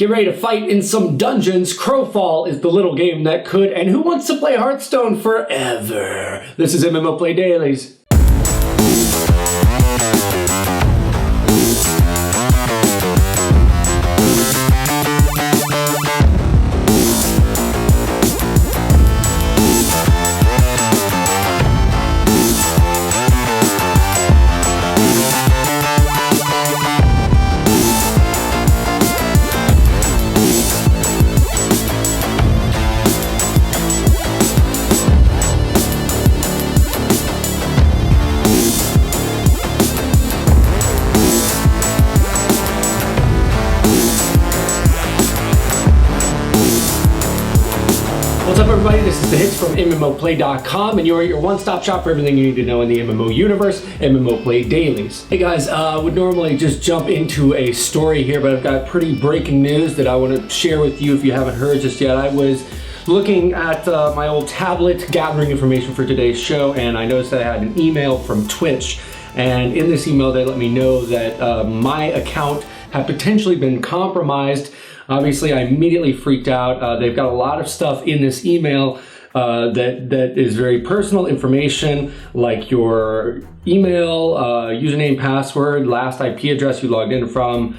Get ready to fight in some dungeons. Crowfall is the little game that could, and who wants to play Hearthstone forever? This is MMO-Play Dailies. What's up, everybody? This is the hits from MMO-Play.com, and you're your one-stop shop for everything you need to know in the MMO universe, MMO-Play Dailies. Hey guys, would normally just jump into a story here, but I've got pretty breaking news that I want to share with you if you haven't heard just yet. I was looking at my old tablet, gathering information for today's show, and I noticed that I had an email from Twitch, and in this email they let me know that my account had potentially been compromised. Obviously, I immediately freaked out. They've got a lot of stuff in this email that is very personal information, like your email, username, password, last IP address you logged in from,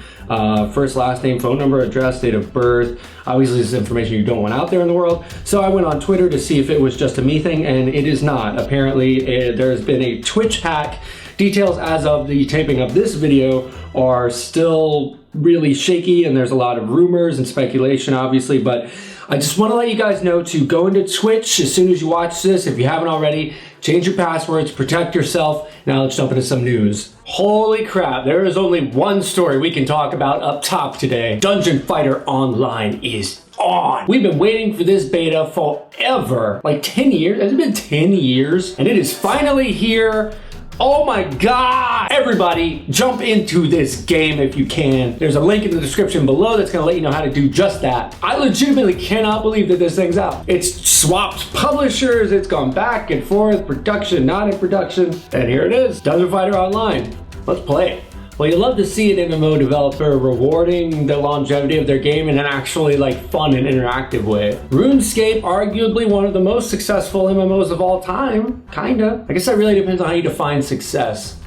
first, last name, phone number, address, date of birth. Obviously, this is information you don't want out there in the world. So I went on Twitter to see if it was just a me thing, and it is not. Apparently, there's been a Twitch hack. Details as of the taping of this video are still really shaky, and there's a lot of rumors and speculation, obviously, but I just want to let you guys know to go into Twitch as soon as you watch this. If you haven't already, change your passwords, protect yourself. Now let's jump into some news. Holy crap, there is only one story we can talk about up top today. Dungeon Fighter Online is on. We've been waiting for this beta forever, like 10 years. Has it been 10 years? And it is finally here. Oh my God! Everybody, jump into this game if you can. There's a link in the description below that's gonna let you know how to do just that. I legitimately cannot believe that this thing's out. It's swapped publishers, it's gone back and forth, production, not in production, and here it is, Dungeon Fighter Online. Let's play. Well, you love to see an MMO developer rewarding the longevity of their game in an actually fun and interactive way. RuneScape, arguably one of the most successful MMOs of all time, kinda. I guess that really depends on how you define success.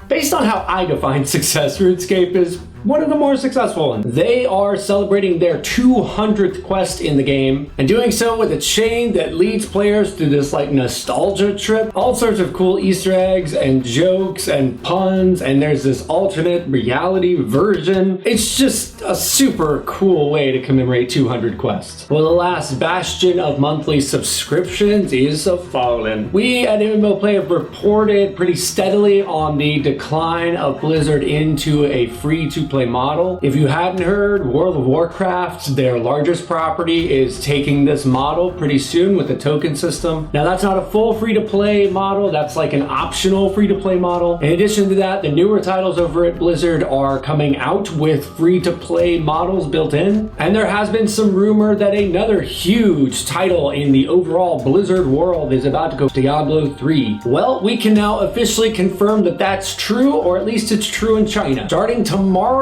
Based on how I define success, RuneScape is one of the more successful ones. They are celebrating their 200th quest in the game, and doing so with a chain that leads players through this nostalgia trip. All sorts of cool Easter eggs and jokes and puns, and there's this alternate reality version. It's just a super cool way to commemorate 200 quests. Well, the last bastion of monthly subscriptions is fallen. We at MMO-Play have reported pretty steadily on the decline of Blizzard into a free-to-play model. If you hadn't heard, World of Warcraft, their largest property, is taking this model pretty soon with a token system. Now, that's not a full free-to-play model, that's like an optional free-to-play model. In addition to that, the newer titles over at Blizzard are coming out with free-to-play models built in, and there has been some rumor that another huge title in the overall Blizzard world is about to go Diablo 3. Well, we can now officially confirm that that's true, or at least it's true in China. Starting tomorrow,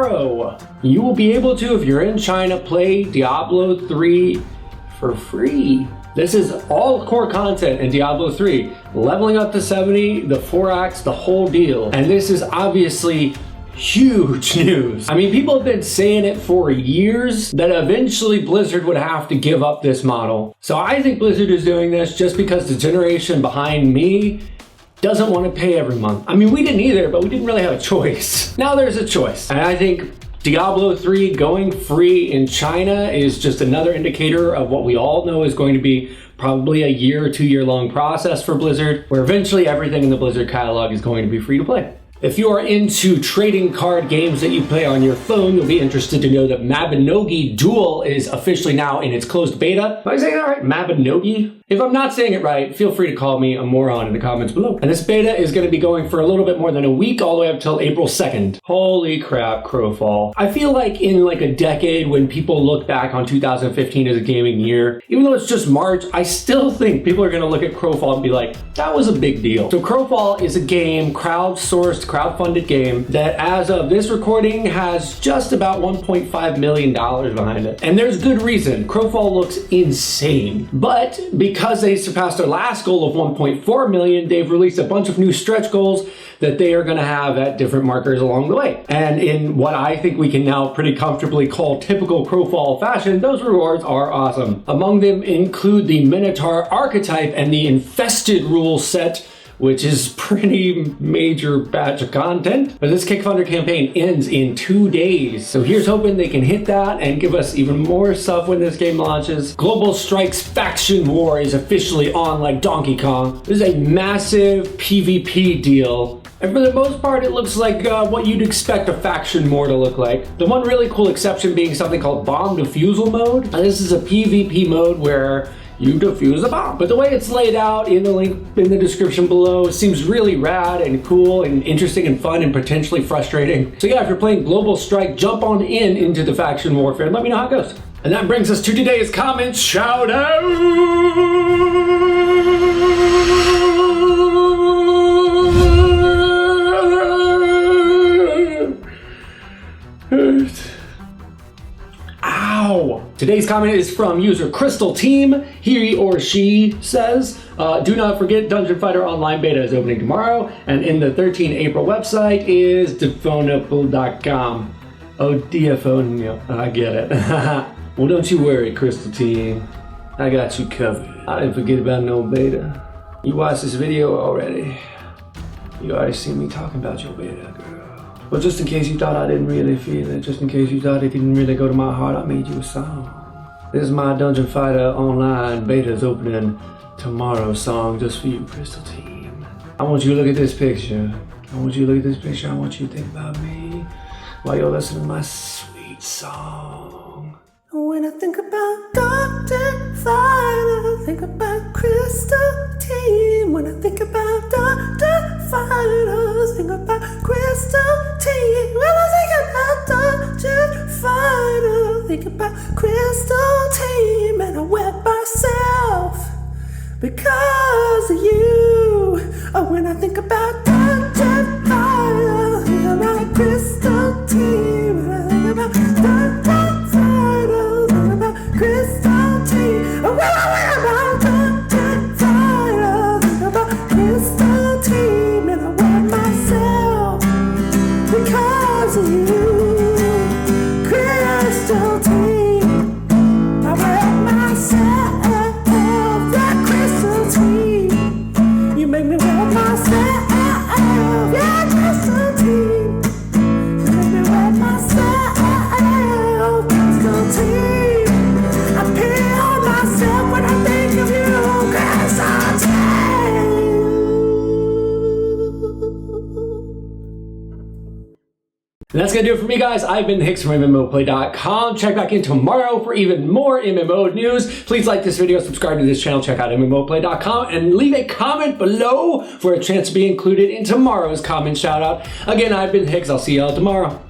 you will be able to, if you're in China, play Diablo 3 for free. This is all core content in Diablo 3. Leveling up to 70, the 4 acts, the whole deal. And this is obviously huge news. I mean, people have been saying it for years that eventually Blizzard would have to give up this model. So I think Blizzard is doing this just because the generation behind me doesn't want to pay every month. I mean, we didn't either, but we didn't really have a choice. Now there's a choice. And I think Diablo 3 going free in China is just another indicator of what we all know is going to be probably a year or 2 year long process for Blizzard, where eventually everything in the Blizzard catalog is going to be free to play. If you are into trading card games that you play on your phone, you'll be interested to know that Mabinogi Duel is officially now in its closed beta. Am I saying that right? Mabinogi? If I'm not saying it right, feel free to call me a moron in the comments below. And this beta is going to be going for a little bit more than a week, all the way up till April 2nd. Holy crap, Crowfall. I feel like in like a decade, when people look back on 2015 as a gaming year, even though it's just March, I still think people are going to look at Crowfall and be like, that was a big deal. So Crowfall is a game, crowdsourced, crowdfunded game that as of this recording has just about $1.5 million behind it. And there's good reason. Crowfall looks insane. But because they surpassed their last goal of 1.4 million, they've released a bunch of new stretch goals that they are going to have at different markers along the way. And in what I think we can now pretty comfortably call typical Crowfall fashion, those rewards are awesome. Among them include the Minotaur archetype and the Infested rule set, which is pretty major batch of content. But this Kickfunder campaign ends in 2 days. So here's hoping they can hit that and give us even more stuff when this game launches. Global Strike's Faction War is officially on like Donkey Kong. This is a massive PvP deal. And for the most part, it looks like what you'd expect a faction war to look like. The one really cool exception being something called Bomb Defusal mode. This is a PvP mode where you defuse a bomb. But the way it's laid out in the link in the description below seems really rad and cool and interesting and fun and potentially frustrating. So yeah, if you're playing Global Strike, jump on into the faction warfare and let me know how it goes. And that brings us to today's comment shout out. Ow! Today's comment is from user Crystal Team. He or she says, do not forget Dungeon Fighter Online Beta is opening tomorrow, and in the 13 April website is dephonable.com. Oh, Diaphonio. I get it. Well, don't you worry, Crystal Team. I got you covered. I didn't forget about no beta. You watched this video already. You already seen me talking about your beta, girl. But just in case you thought I didn't really feel it, just in case you thought it didn't really go to my heart, I made you a song. This is my Dungeon Fighter Online Beta's opening tomorrow song just for you, Crystal Team. I want you to look at this picture. I want you to look at this picture. I want you to think about me while you're listening to my sweet song. When I think about Dungeon Fighter, think about Crystal Team. When I think about Dungeon Fighter, think about Crystal Team. When I think about Dungeon Fighter, think about Crystal Team. And I wet myself because of you. Oh, when I think about Dungeon Fighter, think about Crystal Team. When I think about Dungeon Fighter, think about Crystal Team. Oh, when I think about Dungeon Fighter, think about Crystal Team. And I wet myself because of you, Crystal Team. I wet myself, that Crystal Team. You make me wet myself, yeah, Crystal Team. You make me wet myself, Crystal Team. I pee on myself when I think of you, Crystal Team. And that's gonna do it for me, guys. I've been Hicks from MMO-Play.com. Check back in tomorrow for even more MMO news. Please like this video, subscribe to this channel, check out MMO-Play.com, and leave a comment below for a chance to be included in tomorrow's comment shout out. Again, I've been Hicks. I'll see y'all tomorrow.